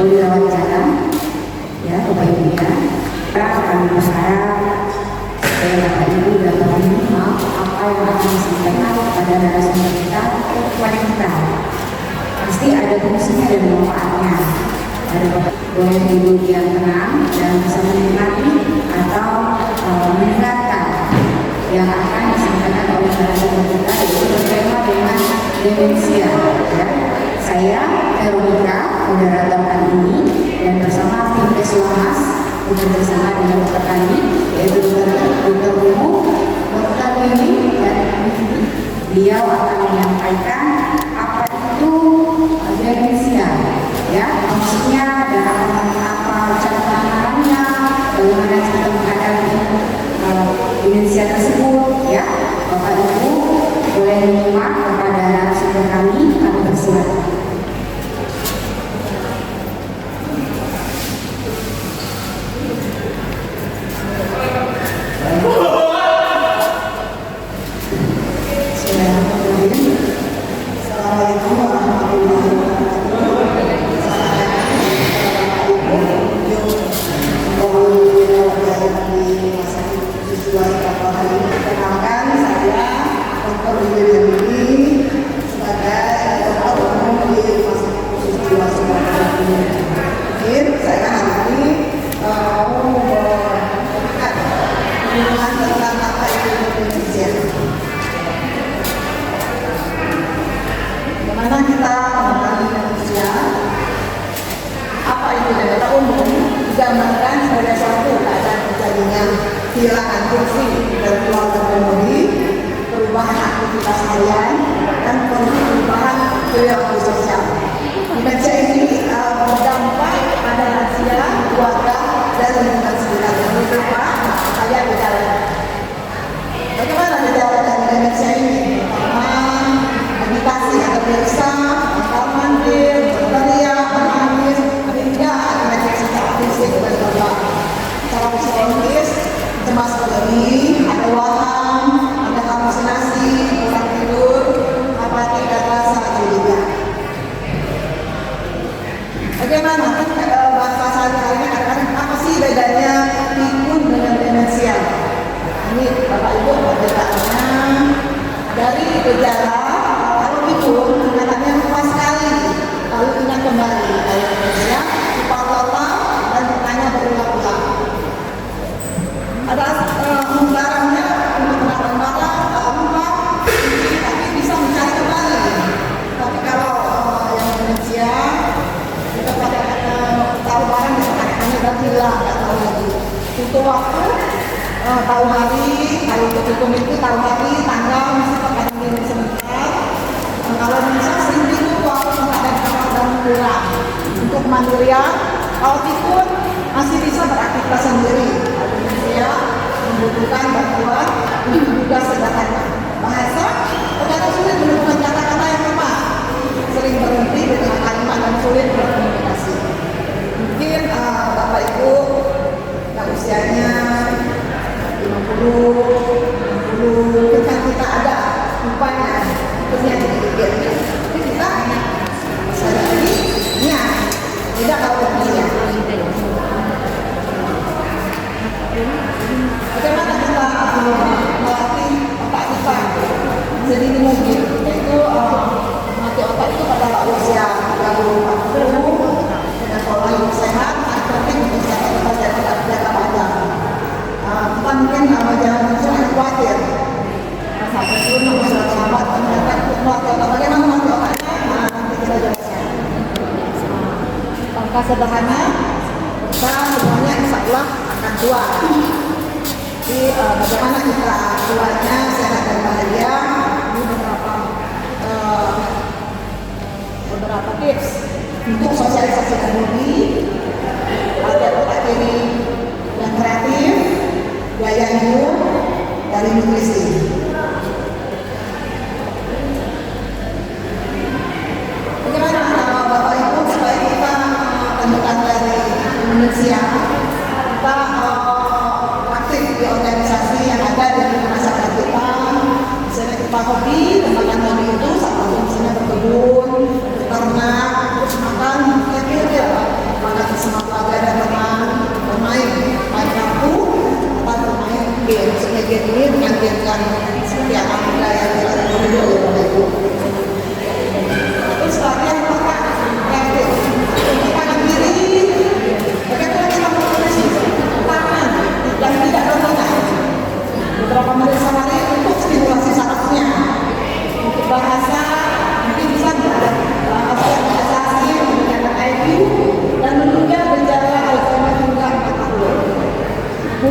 boleh rawat jalan, ya Bapak Ibu ya. Kami berharap supaya Bapak Ibu dapat menyimak apa yang akan disampaikan kepada narasumber kita kepada kita. Pasti ada fungsinya dan manfaatnya. Ada Bapak boleh duduk yang tenang dan bisa menikmati atau mendengarkan yang akan disampaikan oleh narasumber kita, yaitu bertema dengan demensia. Ya. Saya Veronica, moderator kali ini, dan bersama tim Kesuamas bekerjasama dengan dokter kami, yaitu dokter umum, dokter Lili, dan beliau akan menyampaikan apa itu demensia, ya, maksudnya dan apa cara penanganannya, bagaimana kita menghadapi demensia tersebut, ya. Bapak Ibu boleh menyimak kepada narasumber kami persilakan. Assalamualaikum warahmatullahi wabarakatuh. Perkenalkan, saya Dr. Lili sebagai dokter umum di Rumah Sakit Khusus Jiwa Sumatera Utara. Saya hari ini mau memberikan pengumuman tentang apa itu demensia. Bagaimana kita mengenali demensia? Apa itu demensia umum digambarkan sebagai suatu keadaan terjadinya kehilangan fungsi dan keluarga memori, perubahan aktivitas harian, dan perubahan perilaku sosial. Demensia ini berdampak pada lansia, keluarga, dan lingkungan sekitar. Menurut apa? Saya gejala. Bagaimana gejala dari demensia ini? Pertama, agitasi atau gelisah, bakal mandir, berteriak, menangis, hingga demensia secara fisik dan verbal. Secara psikologis, cemas berlebih, ada waham, ada halusinasi, kurang tidur, apati, dan rasa curiga. Bagaimana? Bahasa sehari-hari akan apa sih bedanya pikun dengan demensia? Ini Bapak Ibu perbedaannya dari gejala. Kalau pikun katanya lupa sekali, lalu ingat kembali. Kalau demensia lupa total dan bertanya berulang-ulang. Ada menggarangnya untuk menahan marah, lupa, tapi bisa mencari kembali. Tapi kalau yang demensia kita pada tahu barang hanya berhilang, nggak tahu lagi. Untuk waktu, tahu hari, kalau untuk hukum itu tahu hari, tanggal, masih terkadang diri sebentar. Kalau bisa sering bingung waktu menghadapi dan kurang. Untuk mandirian, kalau pikun masih bisa beraktivitas sendiri. Demensia membutuhkan bantuan untuk juga sederhana. Bahasa terkadang sulit menemukan kata-kata yang tepat, sering berhenti di tengah kalimat dan sulit berkomunikasi. Mungkin Bapak Ibu yang usianya 50, kita ada rupanya punya dikit-dikit. Tapi kita sekali lagi tidak tahu dia. Bagaimana kita melatih otak kita sedini mungkin, yaitu melatih otak itu pada usia 30-40 dengan pola hidup sehat, penting untuk kesehatan kita jangka panjang. Kita mungkin jangan khawatir sampai dulu masalah selamat ternyata melatih otak. Bagaimana melatih otaknya? Nanti kita jelaskan. Langkah sederhana, kita semuanya insya Allah akan tua. Jadi bagaimana kita tuanya sehat dan bahagia? Ini beberapa tips untuk sosialisasi dan hobi, latihan otak kiri yang kreatif, gaya hidup, dari nutrisi. Bagaimana Bapak Ibu supaya kita temukan dari demensia? Kita aktif di organisasi yang ada di masyarakat kita. Misalnya kita hobi, tempatkan hobi itu salah satu misalnya berkebun, beternak, terus makan, kira-kira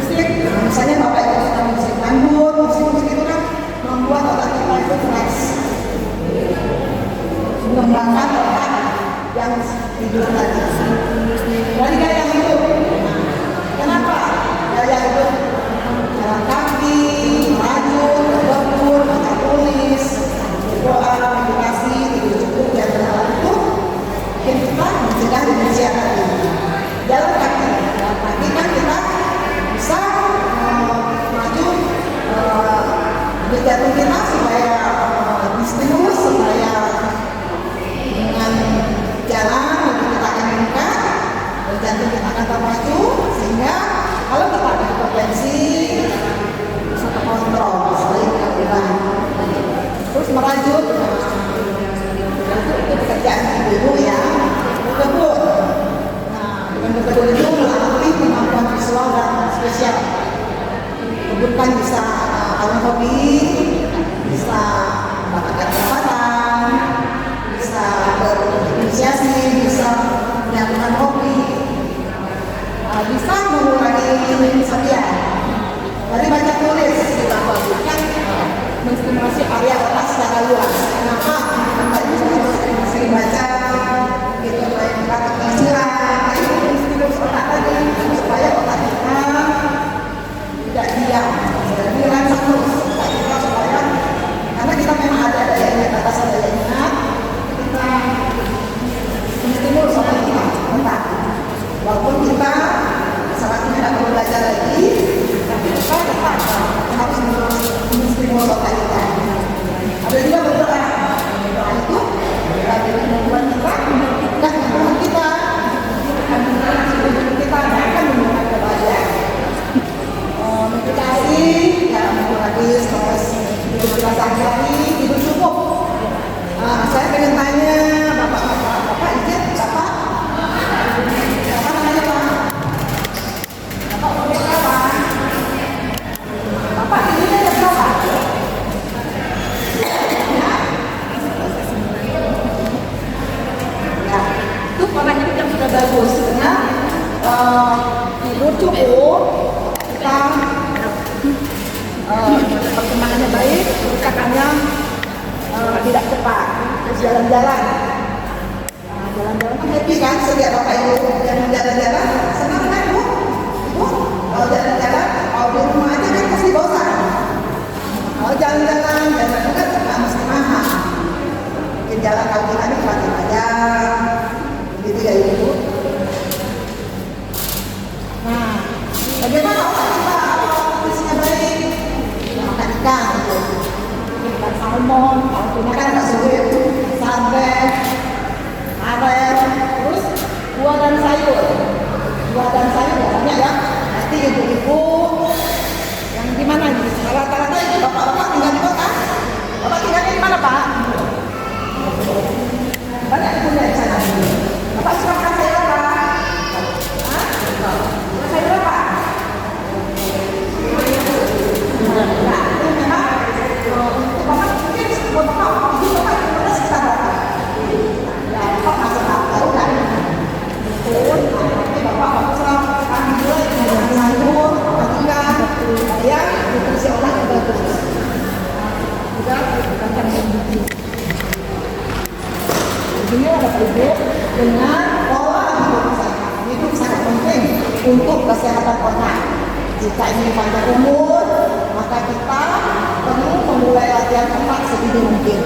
musik, misalnya Bapak Ibu suka musik dangdut, musik-musik itu kan membuat otak kita itu fresh, mengembangkan otak yang tidur tadi. Dari gaya hidup, kenapa? Gaya hidup jalan kaki, merajut, berbun, baca tulis, berdoa, meditasi, tidur cukup, dan hal itu mungkin kita mencegah demensia tadi. Jalan kaki kan kita bisa maju jantung kita supaya distimulus, supaya dengan jalan kita akan meningkat dan jantung kita akan terpacu, sehingga kalau kita ada hipertensi bisa terkontrol selain kemudian. Terus merajut, itu pekerjaan ibu ya, berbun. Nah, dengan berbun itu melatih kemampuan visual dan spesial. Berbun kan bisa kalau hobi, bisa mendapatkan kesempatan, bisa berinisiasi, bisa melakukan hobi, bisa mengurangi kesedihan. Dari baca tulis kita kan menstimulasi area otak secara luas. Kenapa? Bapak Ibu sering baca, gitu, baca pikiran, itu menstimulus otak tadi supaya otak kita tidak diam, dirangsang terus kita supaya, karena kita memang ada daya ingat, batasan daya ingat, kita menstimulus otak kita, otak. Walaupun kita saat ini tidak perlu belajar lagi, tapi kita tetap harus menstimulus otak kita. Ada juga berdoa, doa itu dari kemampuan kita dan kemampuan kita akan menemukan kebahagiaan. Meditasi, ya lagi stres, hidup sehari-hari, hidup cukup. Saya pengen tanya Bapak izin, Bapak namanya Pak? Bapak umur berapa? Bapak ini ada berapa? Ya, itu pola hidup yang sudah bagus, karena tidur cukup, kita perkembangannya baik, kerusakannya tidak cepat. Terus jalan-jalan, jalan-jalan kan happy kan? Setiap Bapak Ibu yang jalan-jalan senang kan Bu? Ibu kalau jalan-jalan, kalau di rumah aja kan pasti bosan. Kalau jalan-jalan juga nggak mesti mahal. Mungkin jalan kaki lagi pakai aja, begitu ya Ibu. Nah, bagaimana otak kita kondisinya baik? Makan ikan, ikan salmon, kalau punya kan nggak sulit, sarden, aren, terus buah dan sayur banyak ya. Nanti ibu-ibu yang di mana nih? Rata-rata itu bapak-bapak tinggal di kota. Bapak tinggalnya di mana Pak? Banyak punya di sana. Bapak suka makan sayur apa? Hah? Sayur apa? Nah, itu memang untuk Bapak mungkin buat Bapak, itu Bapak itu sekitar berapa? Ya, Bapak masuk tahu kan? Nanti Bapak serap ambil sayur, ikan, ya, nutrisi otak yang bagus. Juga bukan yang gizi. Ini ada ibu dengan pola hidup sehat. Itu sangat penting untuk kesehatan otak. Jika ingin panjang umur, maka kita perlu memulai latihan otak sedini mungkin.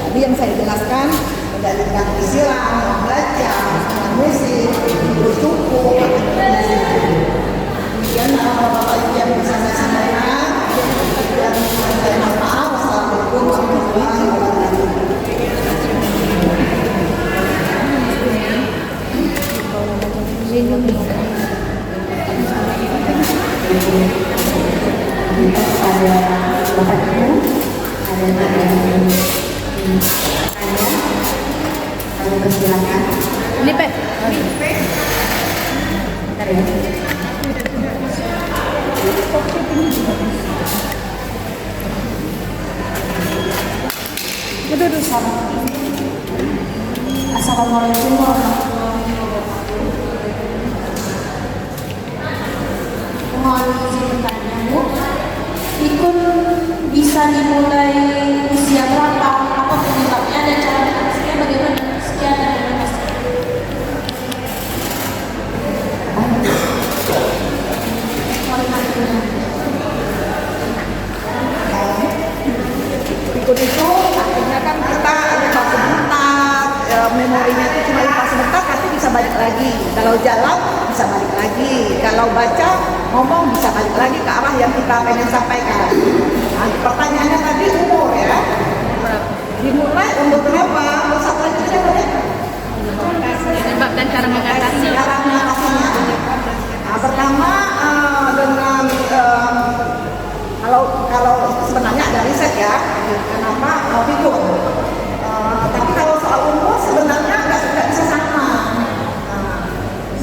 Tadi yang saya jelaskan, menjalankan istirahat, membaca, dengan musik, bersyukur, kemudian Bapak Ibu yang bisa saya sampaikan, dan saya mohon maaf. Wassalamualaikum warahmatullahi wabarakatuh. Ada Bapak Ibu, ada persilakan. Lipe. Bentar ya. Duduk sana. Assalamualaikum warahmatullahi wabarakatuh. Mohon dimulai usia berapa, apa penyebabnya, dan cara mengatasinya bagaimana? Sekian dan terima kasih. Pikun itu akhirnya kan kita ada fase sebentar, memorinya itu cuma lupa sebentar tapi bisa balik lagi. Kalau jalan bisa balik lagi, kalau baca ngomong bisa balik lagi ke arah yang kita pengen sampaikan. Nah, pertanyaannya tadi umur ya, dimulai umur berapa? Umur satu lagi aja boleh. Penyebab dan cara mengatasi. Cara mengatasinya. Nah, pertama dengan kalau sebenarnya ada riset ya, kenapa pikun. Tapi kalau soal umur sebenarnya nggak bisa sama.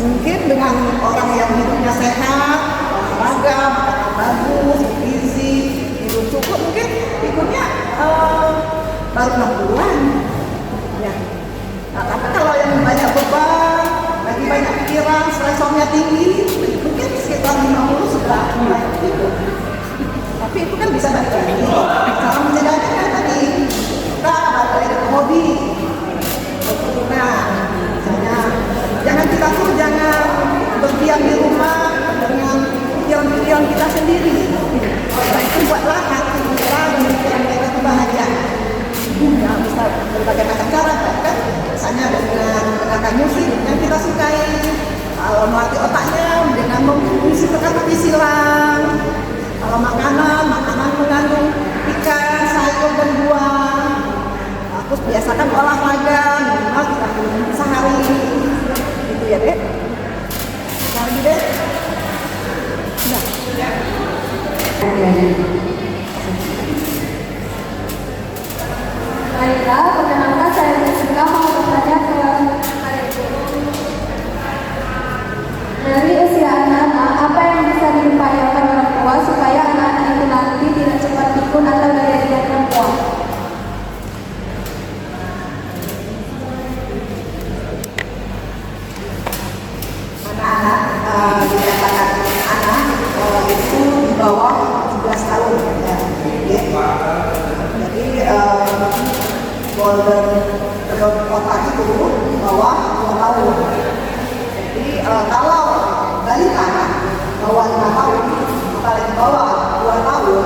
Mungkin dengan orang yang hidupnya sehat, olahraga, makan bagus, gizi, hidup cukup, mungkin pikunnya baru 6 bulan. Ya. Nah, tapi kalau yang banyak beban, lagi banyak pikiran, stresornya tinggi, mungkin sekitar 50 sudah mulai pikun. Tapi itu kan bisa balik lagi. Cara mencegahnya kan tadi kita balik ke hobi. Nah, misalnya jangan kita tuh jangan berdiam di rumah dengan pikiran-pikiran kita sendiri. Nah, itu buatlah hati kita dan pikiran kita itu bahagia. Ya, bisa berbagai macam cara kan. Misalnya dengan mendengarkan musik yang kita sukai, kalau melatih otaknya dengan mengisi teka-teki silang. Kalau makanan mengandung ikan, sayur dan buah. Terus biasakan olahraga minimal 30 menit sehari. Gitu ya, Dek. Lagi, Dek. Sudah. Baiklah, perkenalkan saya Jessica mau bertanya ke dari usia anak-anak, apa yang bisa diupayakan orang tua supaya anak-anak itu nanti tidak cepat pikun atau dari yang perempuan? Anak-anak dikatakan anak itu di bawah 17 tahun ya. Jadi golden otak itu di bawah 2 tahun. Jadi kalau balita bawah 5 tahun, apalagi bawah 2 tahun,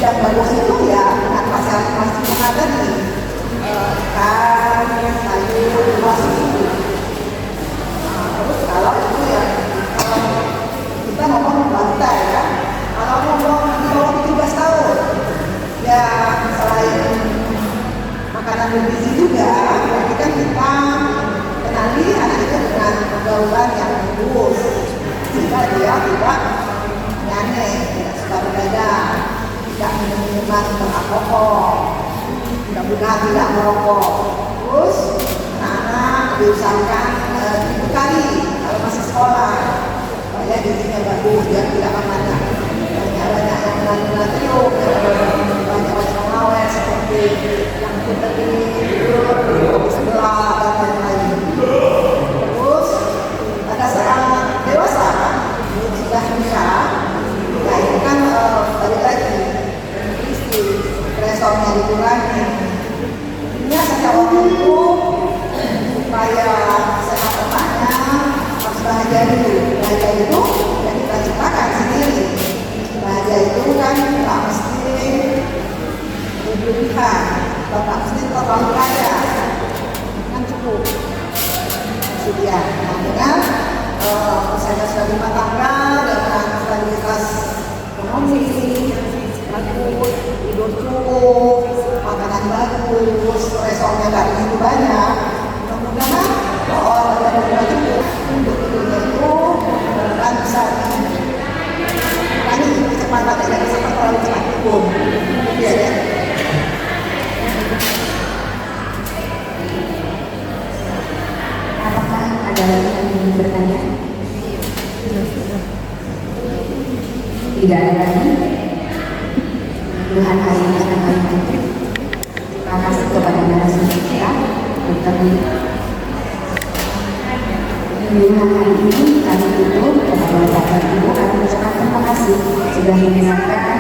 yang bagus itu ya dengan masih ada di ikan, sayur, buah itu. Terus kalau itu ya kita ngomong balita ya, kalau ngomong di bawah 17 tahun, ya selain makanan bergizi juga, berarti kan kita kenali anak itu dengan pergaulan yang bagus, sehingga dia tidak nyanyi, tidak suka begadang, tidak minum minuman beralkohol, mudah-mudahan tidak merokok. Terus anak-anak diusahakan dibekali kalau masih sekolah, supaya gizinya bagus, dia tidak banyak banyak yang natrium, banyak pengawet seperti yang protein, sebelah dan lain-lain. Terus pada saat dewasa sudah menikah, ya itu kan balik lagi istri, stresornya dikurangi. Ini setiap orang itu supaya sehat otaknya harus bahagia dulu. Bahagia itu yang kita ciptakan sendiri. Bahagia itu kan tak mesti berlebihan, tak mesti terlalu kaya, kan cukup. Dia dengan misalnya sudah rumah tangga dengan stabilitas ekonomi bagus, tidur cukup, makanan bagus, resornya nggak begitu banyak, mudah-mudahan orang yang sudah cukup untuk hidupnya itu dan bisa ini kecepatan tidak bisa terlalu cepat cukup, ya ya. Apakah ada lagi yang ingin bertanya? Tidak ada lagi. Tuhan hari ini akan kami tutup. Terima kasih kepada narasumber kita, Dr. Lee. Tuhan hari ini kami tutup kepada Bapak Ibu. Kami ucapkan terima kasih sudah mendengarkan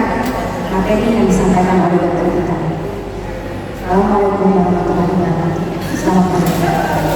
materi yang disampaikan oleh dokter kita. Assalamualaikum warahmatullahi wabarakatuh. Selamat pagi.